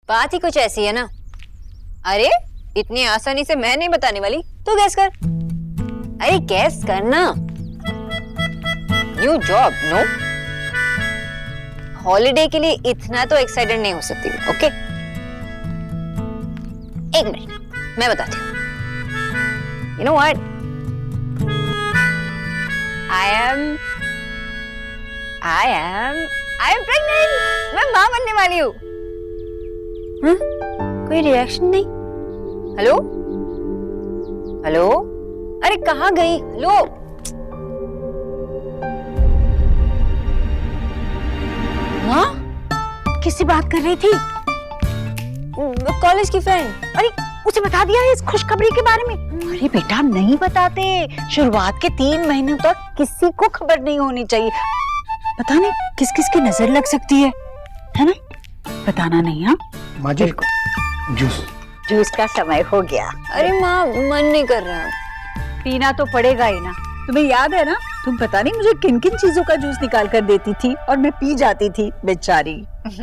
बात ही कुछ ऐसी है ना। अरे इतनी आसानी से मैं नहीं बताने वाली, तो गैस कर। अरे गैस करना। New job, no? हॉलिडे के लिए इतना तो एक्साइटेड नहीं हो सकती, ओके? एक मिनट, मैं बताती हूँ। You know what, I am pregnant. मैं माँ बनने वाली हूँ। कोई रिएक्शन नहीं? हेलो हेलो, अरे कहाँ गई? हेलो, माँ किससे बात कर रही थी? कॉलेज की फ्रेंड। अरे उसे बता दिया है इस खुशखबरी के बारे में? अरे बेटा नहीं बताते, शुरुआत के 3 महीनों तक किसी को खबर नहीं होनी चाहिए। पता नहीं किस किस की नजर लग सकती है ना? बताना नहीं। हाँ माँ जी, जूस का समय हो गया। अरे माँ, मन नहीं कर रहा। पीना तो पड़ेगा ही ना। तुम्हें याद है ना, तुम पता नहीं मुझे किन किन चीजों का जूस निकाल कर देती थी और मैं पी जाती थी, बेचारी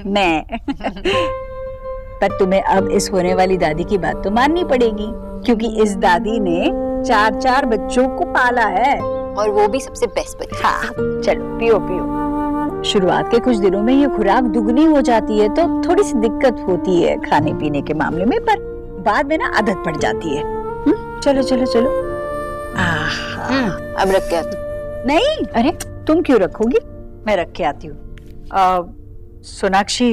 मैं। पर तुम्हें अब इस होने वाली दादी की बात तो माननी पड़ेगी, क्योंकि इस दादी ने 4 बच्चों को पाला है, और वो भी सबसे बेस्ट बच्चे। हाँ चलो पियो पियो। शुरुआत के कुछ दिनों में ये खुराक दुगनी हो जाती है तो थोड़ी सी दिक्कत होती है खाने पीने के मामले में, पर बाद में ना आदत पड़ जाती है। चलो चलो चलो। अब रख के आती। नहीं, अरे तुम क्यों रखोगी, मैं रख के आती हूँ। सोनाक्षी,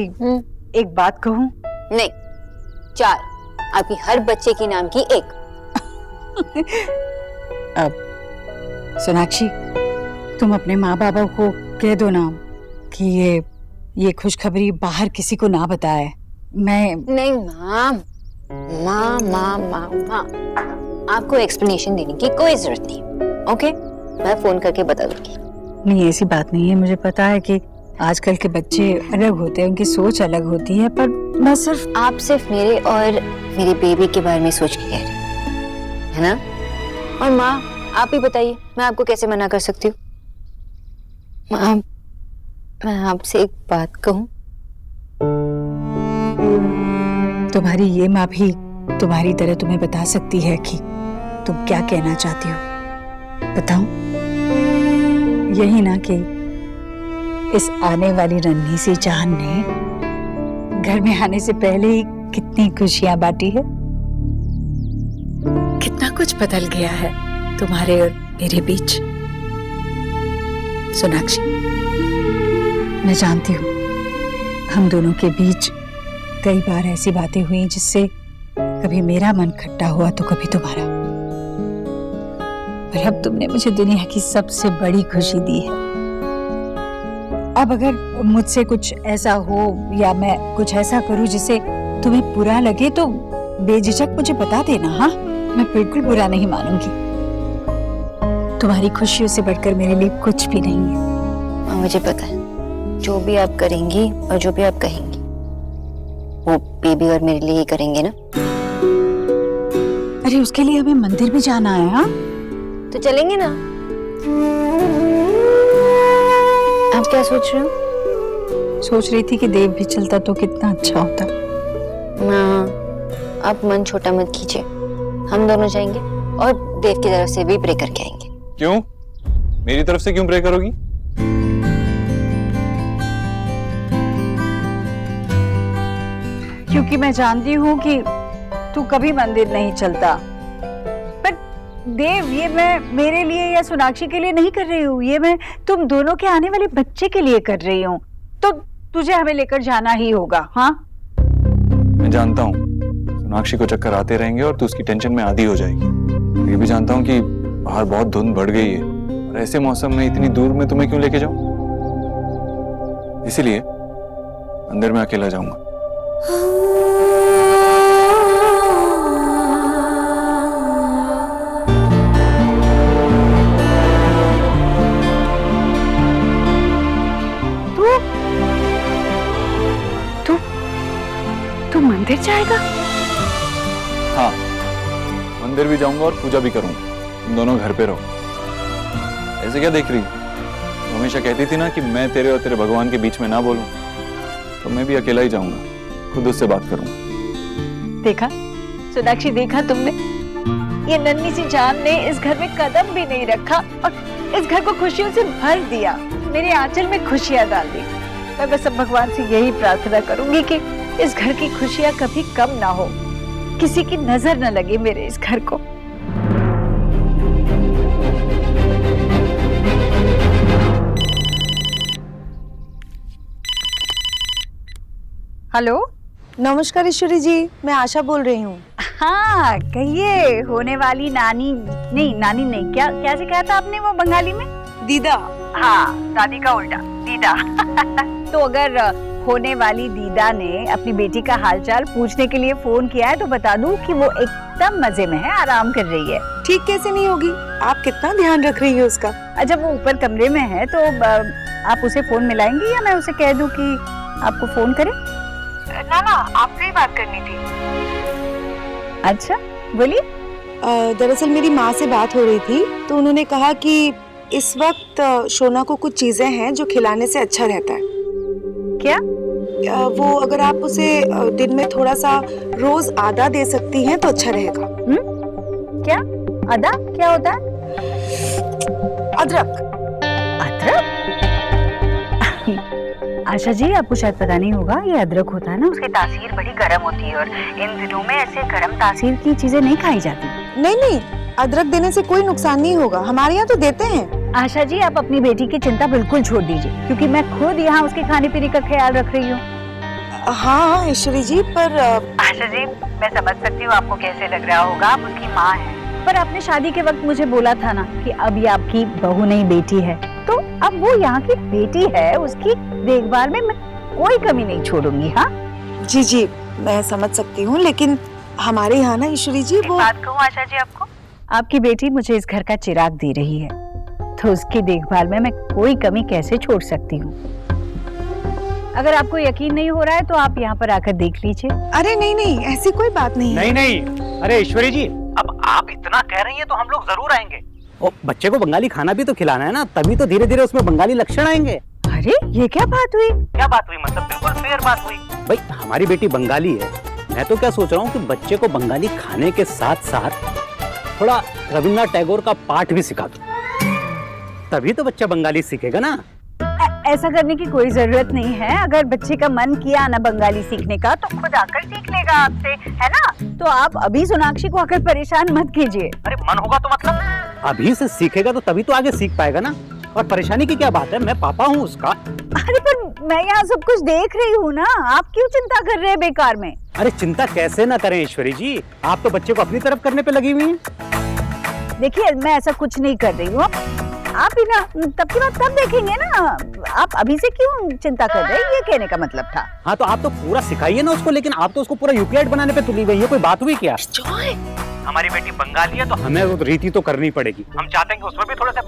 एक बात कहूँ? नहीं, 4। आपकी हर बच्चे की नाम की 1। अब सोनाक्षी, तुम अपने माँ बाबा को कह दो ना कि ये खुशखबरी बाहर किसी को ना बताए। मैं नहीं माँ, आपको एक्सप्लेनेशन देने की कोई जरूरत नहीं, ओके? मैं फोन करके बता दूंगी। नहीं, ऐसी बात नहीं है। मुझे पता है कि आजकल के बच्चे अलग होते हैं, उनकी सोच अलग होती है, पर मैं आप सिर्फ मेरे और मेरे बेबी के बारे में सोच के कह रही है ना? और माँ, आप ही बताइए, मैं आपको कैसे मना कर सकती हूँ? माँ, मैं आपसे एक बात कहूँ? तुम्हारी ये माँ भी तुम्हारी तरह तुम्हें बता सकती है कि तुम क्या कहना चाहती हो। बताऊं? यही ना कि इस आने वाली नन्ही सी जान ने घर में आने से पहले ही कितनी खुशियां बांटी है, कितना कुछ बदल गया है तुम्हारे और मेरे बीच। सोनाक्षी, मैं जानती हूँ हम दोनों के बीच कई बार ऐसी बातें हुई जिससे कभी मेरा मन खट्टा हुआ तो कभी तुम्हारा, पर अब तुमने मुझे दुनिया की सबसे बड़ी खुशी दी है। अब अगर मुझसे कुछ ऐसा हो या मैं कुछ ऐसा करूं जिससे तुम्हें बुरा लगे तो बेझिझक मुझे बता देना। हाँ, मैं बिल्कुल बुरा नहीं मानूंगी। तुम्हारी खुशियों से बढ़कर मेरे लिए कुछ भी नहीं है। मुझे पता है, जो भी आप करेंगी और जो भी आप कहेंगी वो बेबी और मेरे लिए ही करेंगे ना? अरे उसके लिए हमें मंदिर भी जाना है। हाँ तो चलेंगे ना? आप क्या सोच रहे हो? सोच रही थी कि देव भी चलता तो कितना अच्छा होता। माँ, आप मन छोटा मत कीजिए। हम दोनों जाएंगे और देव की तरफ से भी प्रे करके आएंगे। क्यों? मेरी तरफ से क्यों प्रे करोगी? क्योंकि मैं जानती हूँ कि तू कभी मंदिर नहीं चलता। पर देव, ये मैं मेरे लिए या सोनाक्षी के लिए नहीं कर रही हूँ, ये मैं तुम दोनों के आने वाले बच्चे के लिए कर रही हूँ। तो तुझे हमें लेकर जाना ही होगा। हाँ, मैं जानता हूँ सोनाक्षी को चक्कर आते रहेंगे और तू उसकी टेंशन में आदी हो जाएगी। ये भी जानता हूँ कि बाहर बहुत धुंध बढ़ गई है और ऐसे मौसम में इतनी दूर में तुम्हें क्यों लेके जाऊं, इसीलिए अंदर में अकेला जाऊंगा। तू मंदिर जाएगा? हाँ, मंदिर भी जाऊंगा और पूजा भी करूंगा। तुम दोनों घर पे रहो। ऐसे क्या देख रही? हमेशा कहती थी ना कि मैं तेरे और तेरे भगवान के बीच में ना बोलूं, तो मैं भी अकेला ही जाऊंगा। खुद उससे बात करूंगा। देखा सोनाक्षी, देखा तुमने, ये नन्ही सी जान ने इस घर में कदम भी नहीं रखा और इस घर को खुशियों से भर दिया, मेरे आंचल में खुशियां डाल दी। मैं बस अब भगवान से यही प्रार्थना करूंगी कि इस घर की खुशियां कभी कम ना हो, किसी की नजर न लगे मेरे इस घर को। हेलो, नमस्कार ईश्वरी जी, मैं आशा बोल रही हूँ। हाँ कहिए, होने वाली नानी नहीं, क्या सिखाया था आपने वो बंगाली में? दीदा। हाँ, दादी का उल्टा दीदा। तो अगर होने वाली दीदा ने अपनी बेटी का हालचाल पूछने के लिए फोन किया है तो बता दूं कि वो एकदम मजे में है, आराम कर रही है। ठीक कैसे नहीं होगी, आप कितना ध्यान रख रही है उसका। अच्छा, वो ऊपर कमरे में है तो आप उसे फोन मिलाएंगी या मैं उसे कह दूं कि आपको फोन करे? ना, आपसे ही बात करनी थी। अच्छा बोलिए। दरअसल मेरी माँ से बात हो रही थी तो उन्होंने कहा कि इस वक्त शोना को कुछ चीजें हैं जो खिलाने से अच्छा रहता है। क्या? वो अगर आप उसे दिन में थोड़ा सा रोज आदा दे सकती हैं तो अच्छा रहेगा। क्या आदा? क्या होता है? अदरक। अदरक? आशा जी, आपको शायद पता नहीं होगा, ये अदरक होता है ना, उसकी तासीर बड़ी गर्म होती है और इन दिनों में ऐसे गर्म तासीर की चीजें नहीं खाई जाती। नहीं, अदरक देने से कोई नुकसान नहीं होगा, हमारे यहाँ तो देते हैं। आशा जी, आप अपनी बेटी की चिंता बिल्कुल छोड़ दीजिए क्योंकि मैं खुद यहाँ उसके खाने पीने का ख्याल रख रही हूँ। हाँ ईश्वरी जी, पर आशा जी, मैं समझ सकती हूँ आपको कैसे लग रहा होगा, आप उसकी माँ है, पर आपने शादी के वक्त मुझे बोला था ना कि अब ये आपकी बहू नहीं बेटी है, तो अब वो यहाँ की बेटी है, उसकी देखभाल में मैं कोई कमी नहीं छोड़ूंगी। हाँ जी, मैं समझ सकती हूँ, लेकिन हमारे यहाँ ना ईश्वरी जी, वो बात कहूँ आशा जी आपको, आपकी बेटी मुझे इस घर का चिराग दे रही है तो उसकी देखभाल में मैं कोई कमी कैसे छोड़ सकती हूँ। अगर आपको यकीन नहीं हो रहा है तो आप यहाँ पर आकर देख लीजिए। अरे नहीं, ऐसी कोई बात नहीं है। नहीं, अरे ईश्वरी जी, अब आप इतना कह रही हैं तो हम लोग जरूर आएंगे। और बच्चे को बंगाली खाना भी तो खिलाना है ना, तभी तो धीरे धीरे उसमें बंगाली लक्षण आएंगे। अरे ये क्या बात हुई? क्या बात हुई मतलब? बिल्कुल फेयर बात हुई। भाई हमारी बेटी बंगाली है, मैं तो क्या सोच रहा हूँ कि बच्चे को बंगाली खाने के साथ साथ थोड़ा रविन्द्रनाथ टैगोर का पाठ भी सिखा दो, तभी तो बच्चा बंगाली सीखेगा ना। ऐसा करने की कोई जरूरत नहीं है, अगर बच्चे का मन किया ना बंगाली सीखने का तो खुद आकर सीख लेगा आपसे, है ना? तो आप अभी सोनाक्षी को आकर परेशान मत कीजिए। अरे मन होगा तो मतलब अभी से सीखेगा तो तभी तो आगे सीख पाएगा ना। और परेशानी की क्या बात है, मैं पापा हूँ उसका। अरे पर मैं यहाँ सब कुछ देख रही हूँ ना, आप क्यों चिंता कर रहे हैं बेकार में? अरे चिंता कैसे ना करें ईश्वरी जी, आप तो बच्चे को अपनी तरफ करने पे लगी हुई हैं। देखिए, मैं ऐसा कुछ नहीं कर रही हूँ, आप ही ना तब की बात तब देखेंगे ना, आप अभी से क्यों चिंता कर रहे हैं, ये कहने का मतलब था। हाँ तो आप तो पूरा सिखाइए ना उसको, लेकिन आप तो उसको पूरा यूपीआई बनाने पे तुली गई है, कोई बात हुई क्या? हमारी बेटी बंगाली है तो हमें वो रीति तो करनी पड़ेगी, हम चाहते हैं कि उसमें भी थोड़ा सा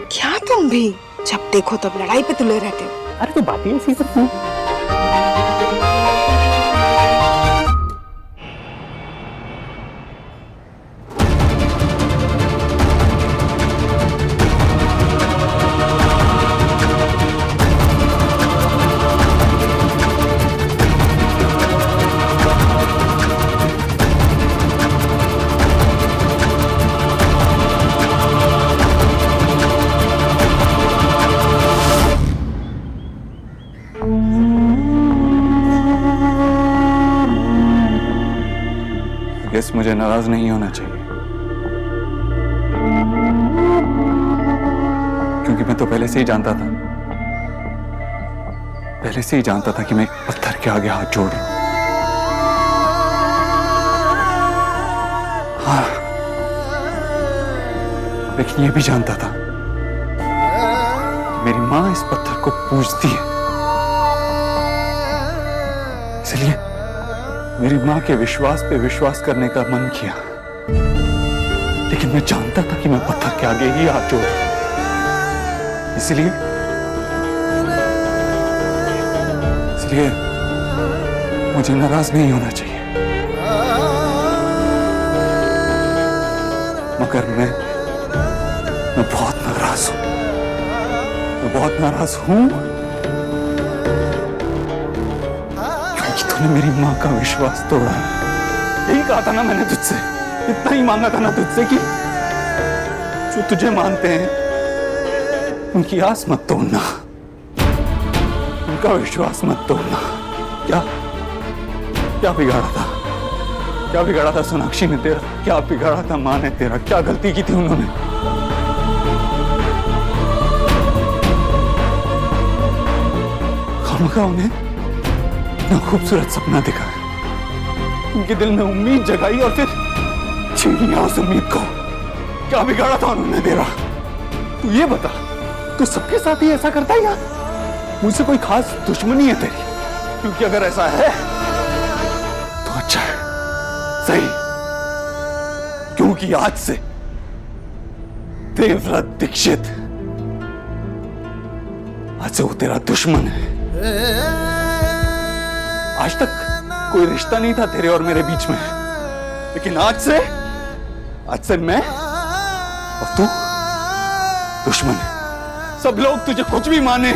क्या तुम भी जब देखो तब लड़ाई पे तुले रहते हो। अरे तो बात ही ऐसी सब है। गेस मुझे नाराज नहीं होना चाहिए क्योंकि मैं तो पहले से ही जानता था कि मैं एक पत्थर के आगे हाथ जोड़ रहा हूं। हाँ, लेकिन ये भी जानता था कि मेरी मां इस पत्थर को पूजती है, इसलिए मेरी मां के विश्वास पे विश्वास करने का मन किया, लेकिन मैं जानता था कि मैं पत्थर के आगे ही हाथ जोड़ रहा हूं। इसलिए मुझे नाराज नहीं होना चाहिए, मगर मैं बहुत नाराज हूं। मैं बहुत नाराज हूं तूने मेरी माँ का विश्वास तोड़ा है। यही कहा था ना मैंने तुझसे, इतना ही मांगा था ना तुझसे कि जो तुझे मानते हैं उनकी आस मत तोड़ना, उनका विश्वास मत तोड़ना। क्या क्या बिगाड़ा था? क्या बिगाड़ा था सोनाक्षी ने तेरा? क्या बिगाड़ा था माँ ने तेरा? क्या गलती की थी उन्होंने? खामखा उन्हें इतना खूबसूरत सपना दिखाया, उनके दिल में उम्मीद जगाई और फिर छीन लिया उस उम्मीद को। क्या बिगाड़ा था उन्होंने तेरा? तू ये बता, तू सबके साथ ही ऐसा करता है या मुझसे कोई खास दुश्मनी है तेरी? क्योंकि अगर ऐसा है तो अच्छा है, सही, क्योंकि आज से देवव्रत दीक्षित, आज से वो तेरा दुश्मन है। आज तक कोई रिश्ता नहीं था तेरे और मेरे बीच में, लेकिन आज से मैं और तू दुश्मन है। सब लोग तुझे कुछ भी माने,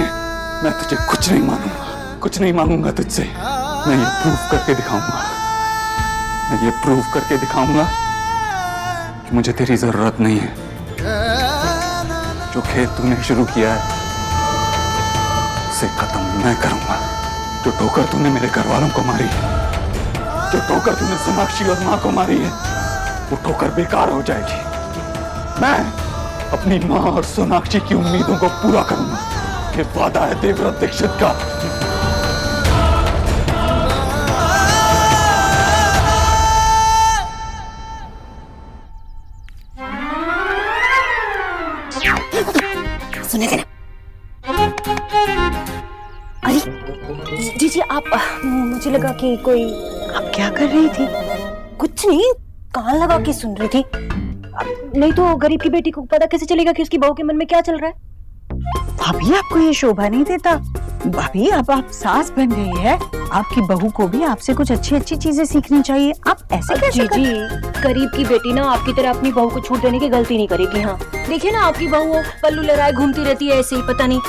मैं तुझे कुछ नहीं मानूंगा, कुछ नहीं मांगूंगा तुझसे। मैं ये प्रूव करके दिखाऊंगा, मैं ये प्रूव करके दिखाऊंगा कि मुझे तेरी जरूरत नहीं है। जो खेल तूने शुरू किया है उसे खत्म मैं करूंगा। जो ठोकर तूने मेरे घर वालों को मारी है, जो ठोकर तूने सोनाक्षी और माँ को मारी है, वो ठोकर बेकार हो जाएगी। मैं अपनी माँ और सोनाक्षी की उम्मीदों को पूरा करूंगा। ये वादा है देवव्रत दीक्षित का। सुने थे ना? अरे जी जी, आप, मुझे लगा कि कोई, आप क्या कर रही थी? कुछ नहीं, कान लगा के सुन रही थी। नहीं तो गरीब की बेटी को पता कैसे चलेगा कि उसकी बहू के मन में क्या चल रहा है? भाभी आपको ये शोभा नहीं देता। भाभी अब आप सास बन गई है, आपकी बहू को भी आपसे कुछ अच्छी अच्छी चीजें सीखनी चाहिए। आप ऐसे कैसे जी जी, गरीब की बेटी ना आपकी तरह अपनी बहू को छूट देने की गलती नहीं करेगी। हाँ देखिए ना, आपकी बहू पल्लू लहराए घूमती रहती है ऐसे ही, पता नहीं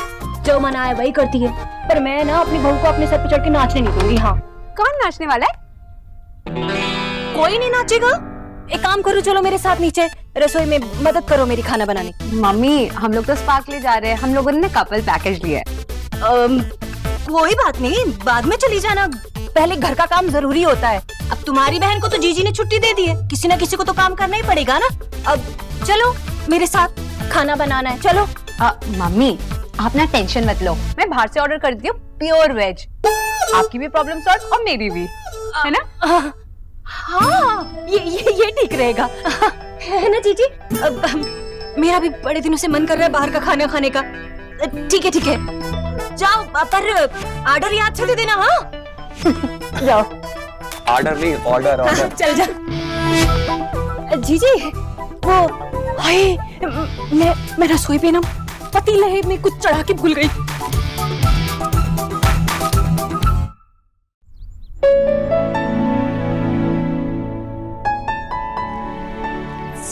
जो मन आए वही करती है। पर मैं ना अपनी बहू को अपने सर पे चढ़ के नाचने नहीं दूंगी। हाँ, कौन नाचने वाला है? कोई नहीं नाचेगा। एक काम करो, चलो मेरे साथ नीचे रसोई में मदद करो मेरी खाना बनाने की। मम्मी, हम लोग तो स्पा के लिए जा रहे हैं, हम लोगों ने कपल पैकेज लिया है। कोई बात नहीं, बाद में चली जाना, पहले घर का काम जरूरी होता है। अब तुम्हारी बहन को तो जीजी ने छुट्टी दे दी है, किसी ना किसी को तो काम करना ही पड़ेगा ना। अब चलो मेरे साथ खाना बनाना है, चलो। मम्मी, आप ना टेंशन मत लो, मैं बाहर से ऑर्डर कर दी हूँ प्योर वेज। आपकी भी प्रॉब्लम सॉल्व और मेरी भी, है ना? हाँ, ये ठीक रहेगा, है ना जीजी? मेरा भी बड़े दिनों से मन कर रहा है बाहर का खाना खाने का। ठीक है ठीक है, जाओ, पर ऑर्डर याद से दे देना। हाँ जाओ। ऑर्डर नहीं, ऑर्डर ऑर्डर। चल जा जीजी। वो हाय, मैं रसोई पे ना पतीले में कुछ चढ़ा के भूल गई।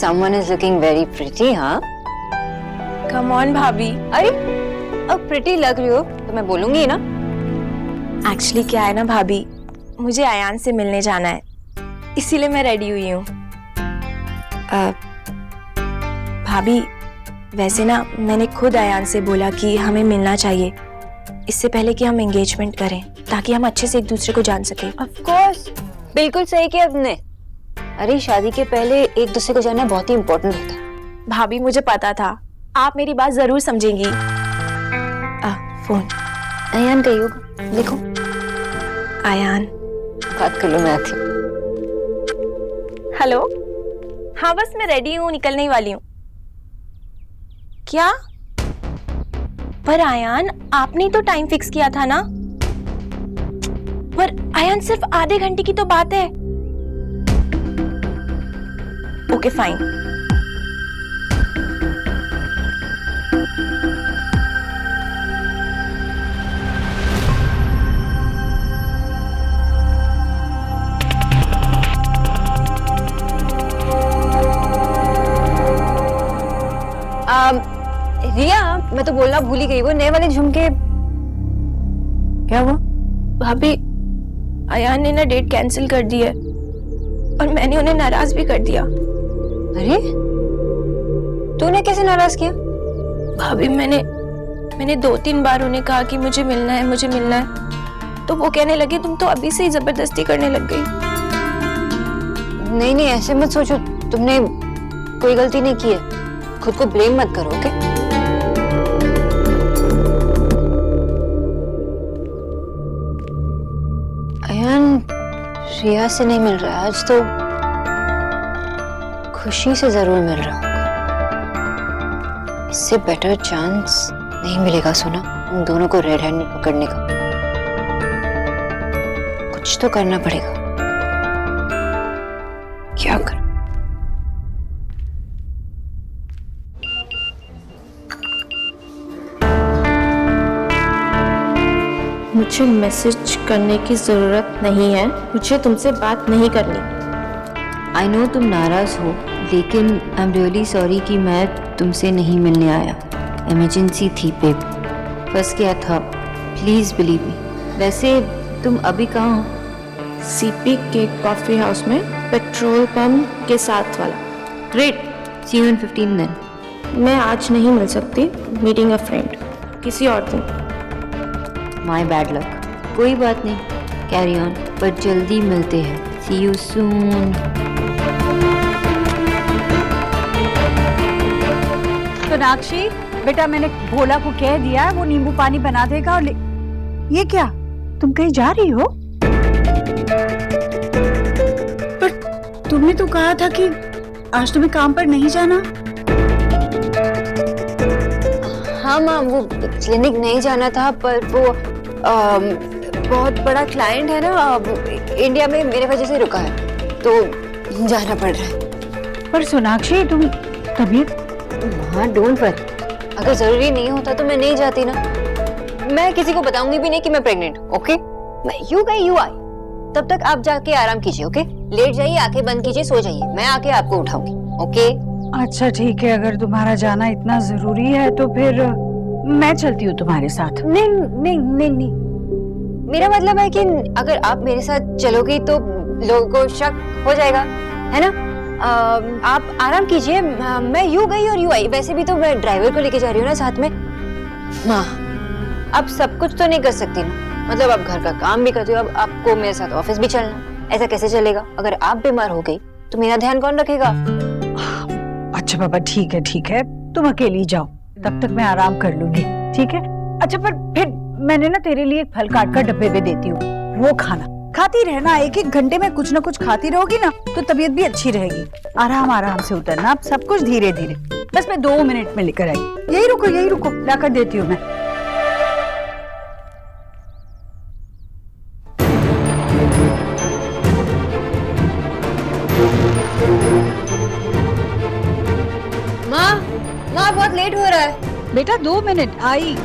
Someone is looking very pretty, हाँ? कम ऑन भाभी। अरे अब प्रिटी लग रही हो तो मैं बोलूंगी ना। एक्चुअली क्या है ना भाभी, मुझे आयान से मिलने जाना है, इसीलिए मैं रेडी हुई हूँ। भाभी, वैसे ना मैंने खुद आयान से बोला कि हमें मिलना चाहिए इससे पहले कि हम एंगेजमेंट करें, ताकि हम अच्छे से एक दूसरे को जान सके। Of course, बिल्कुल सही किया तुमने। अरे शादी के पहले एक दूसरे को जानना बहुत ही इम्पोर्टेंट होता है। भाभी, मुझे पता था आप मेरी बात जरूर समझेंगी। फोन। आयान का योग देखो। आयान, बात कर लो, मैं आती हूँ। हेलो। हाँ बस मैं रेडी हूँ, निकलने ही वाली हूँ। क्या? पर आयान, आपने तो टाइम फिक्स किया था ना? पर आयान, सिर्फ आधे घंटे की तो बात है। Okay fine. रिया, मैं तो बोलना भूल ही गई, वो नए वाले झुमके क्या हुआ? भाभी, अयान ने ना डेट कैंसिल कर दी है और मैंने उन्हें नाराज भी कर दिया। अरे तूने कैसे नाराज किया? भाभी मैंने 2-3 बार उन्हें कहा कि मुझे मिलना है, तो वो कहने लगे तुम तो अभी से ही जबरदस्ती करने लग गई। नहीं ऐसे मत सोचो, तुमने कोई गलती नहीं की है, खुद को ब्लेम मत करो। ओके अयान रिया से नहीं मिल रहा आज, तो खुशी से जरूर मिल रहा होगा। इससे बेटर चांस नहीं मिलेगा सोना उन दोनों को रेड हैंड में पकड़ने का। कुछ तो करना पड़ेगा। क्या कर? मुझे मैसेज करने की जरूरत नहीं है, मुझे तुमसे बात नहीं करनी। आई नो तुम नाराज हो, लेकिन आई एम रियली सॉरी कि मैं तुमसे नहीं मिलने आया। इमरजेंसी थी बेब, फंस गया था, प्लीज बिलीव मी। वैसे तुम अभी कहाँ हो? सीपी के कॉफी हाउस में, पेट्रोल पंप के साथ वाला। ग्रेट, सी यू इन 15 दिन। मैं आज नहीं मिल सकती, मीटिंग अ फ्रेंड, किसी और दिन। My bad luck. कोई बात नहीं, कैरी ऑन, पर जल्दी मिलते हैं। सी यू सून। सोनाक्षी बेटा, मैंने भोला को कह दिया है वो नींबू पानी बना देगा। और ये क्या, तुम कहीं जा रही हो? पर तुमने तो कहा था कि आज तुम्हें काम पर नहीं जाना। हाँ माँ, वो क्लिनिक नहीं जाना था, पर वो बहुत बड़ा क्लाइंट है ना, इंडिया में मेरे वजह से रुका है, तो जाना पड़ रहा है। पर सोनाक्षी तुम तबीयत। हाँ डोंट वरी, अगर जरूरी नहीं होता तो मैं नहीं जाती ना। मैं किसी को बताऊंगी भी नहीं कि मैं प्रेग्नेंट हूँ। ओके, मैं यू गई यू आई, तब तक आप जाके आराम कीजिए। ओके, लेट जाइए, आंखें बंद कीजिए, सो जाइए, मैं आके आपको उठाऊंगी। ओके अच्छा ठीक है, अगर तुम्हारा जाना इतना जरूरी है तो फिर मैं चलती हूँ तुम्हारे साथ। नहीं नहीं नहीं नहीं, मेरा मतलब है कि अगर आप मेरे साथ चलोगी तो लोगों को शक हो जाएगा, है ना। आप आराम कीजिए, मैं यूं गई और यूं आई। वैसे भी तो मैं ड्राइवर को लेके जा रही हूँ ना साथ में। माँ, अब सब कुछ तो नहीं कर सकती ना, मतलब आप घर का काम भी करती हो, अब आपको मेरे साथ ऑफिस भी चलना, ऐसा कैसे चलेगा? अगर आप बीमार हो गई तो मेरा ध्यान कौन रखेगा? अच्छा बाबा ठीक है, तुम अकेली जाओ, तब तक मैं आराम कर लूंगी। ठीक है। अच्छा पर फिर मैंने ना तेरे लिए एक फल काट कर डब्बे में देती हूँ, वो खाना, खाती रहना। 1-1 घंटे में कुछ ना कुछ खाती रहोगी ना तो तबीयत भी अच्छी रहेगी। आराम से उतरना, अब सब कुछ धीरे धीरे। बस मैं 2 मिनट में लेकर आई। यही रुको, लाकर देती हूँ मैं। माँ बहुत लेट हो रहा है। बेटा 2 मिनट, आई।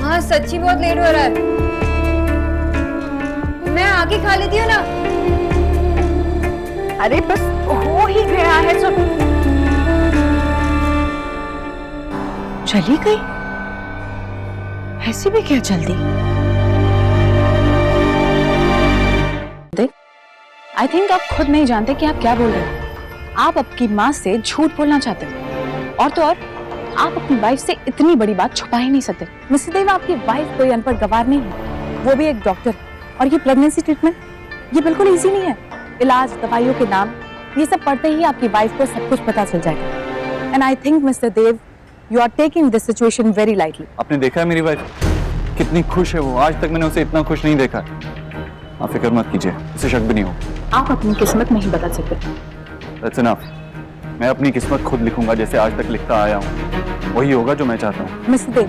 हाँ सच्ची बहुत लेट हो रहा है, मैं आके खा लेती हूँ ना। अरे बस हो ही गया है सब। चली गई? ऐसी भी क्या जल्दी? आई थिंक आप खुद नहीं जानते कि आप क्या बोल रहे हैं। आप आपकी माँ से झूठ बोलना चाहते हैं, और तो और आप अपनी वाइफ से इतनी बड़ी बात छुपा ही नहीं सकते। मिस्टर देव, आपकी वाइफ कोई अनपढ़ गवार नहीं है, वो भी एक डॉक्टर। और ये प्रेगनेंसी ट्रीटमेंट ये बिल्कुल इजी नहीं है। इलाज, दवाइयों के नाम, ये सब पढ़ते ही आपकी वाइफ को सब कुछ पता चल जाएगा। And I think mister Dev, you are taking this situation very lightly. आपने देखा है मेरी वाइफ कितनी खुश है वो, आज तक मैंने उसे इतना खुश नहीं देखा। आप फिक्र मत कीजिए, उसे शक भी नहीं हो। आप अपनी किस्मत नहीं बदल सकते। That's enough. मैं अपनी किस्मत खुद लिखूंगा, जैसे आज तक लिखता आया हूँ, वही होगा जो मैं चाहता हूँ। मिस्टर देव,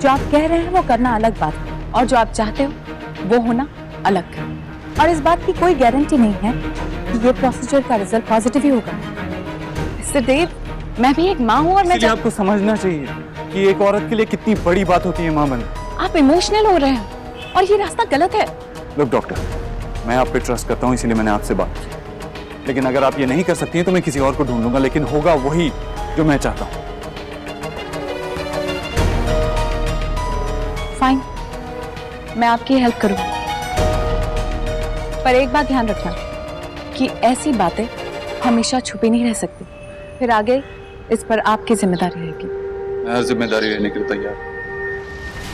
जो आप कह रहे हैं वो करना अलग बात है, और जो आप चाहते हो वो होना अलग है। और इस बात की कोई गारंटी नहीं है कि ये प्रोसीजर का रिजल्ट पॉजिटिव ही होगा। मिस्टर देव, मैं भी एक माँ हूँ, और मैं आपको समझना चाहिए कि एक औरत के लिए कितनी बड़ी बात होती है माँ बनना। आप इमोशनल हो रहे हैं और ये रास्ता गलत है। लोग डॉक्टर, मैं आप पे ट्रस्ट करता हूँ, इसीलिए मैंने आपसे बात की। लेकिन अगर आप ये नहीं कर सकती हैं तो मैं किसी और को ढूंढ लूंगा, लेकिन होगा वही जो मैं चाहता हूँ। फाइन, मैं आपकी हेल्प करूंगी, पर एक बात ध्यान रखना कि ऐसी बातें हमेशा छुपी नहीं रह सकती। फिर आगे इस पर आपकी जिम्मेदारी रहेगी। मैं हर जिम्मेदारी लेने के लिए तैयार हूं।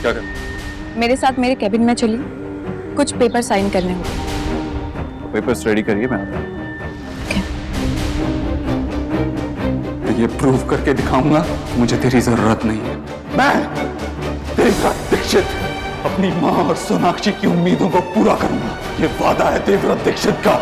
क्या करना? मेरे साथ मेरे कैबिन में चलिए, कुछ पेपर साइन करने होंगे। पेपर्स रेडी करिए, मैं आता हूं। ये प्रूव करके दिखाऊंगा मुझे तेरी जरूरत नहीं है। मैं देवव्रत दीक्षित अपनी माँ और सोनाक्षी की उम्मीदों को पूरा करूंगा। ये वादा है देवव्रत दीक्षित का।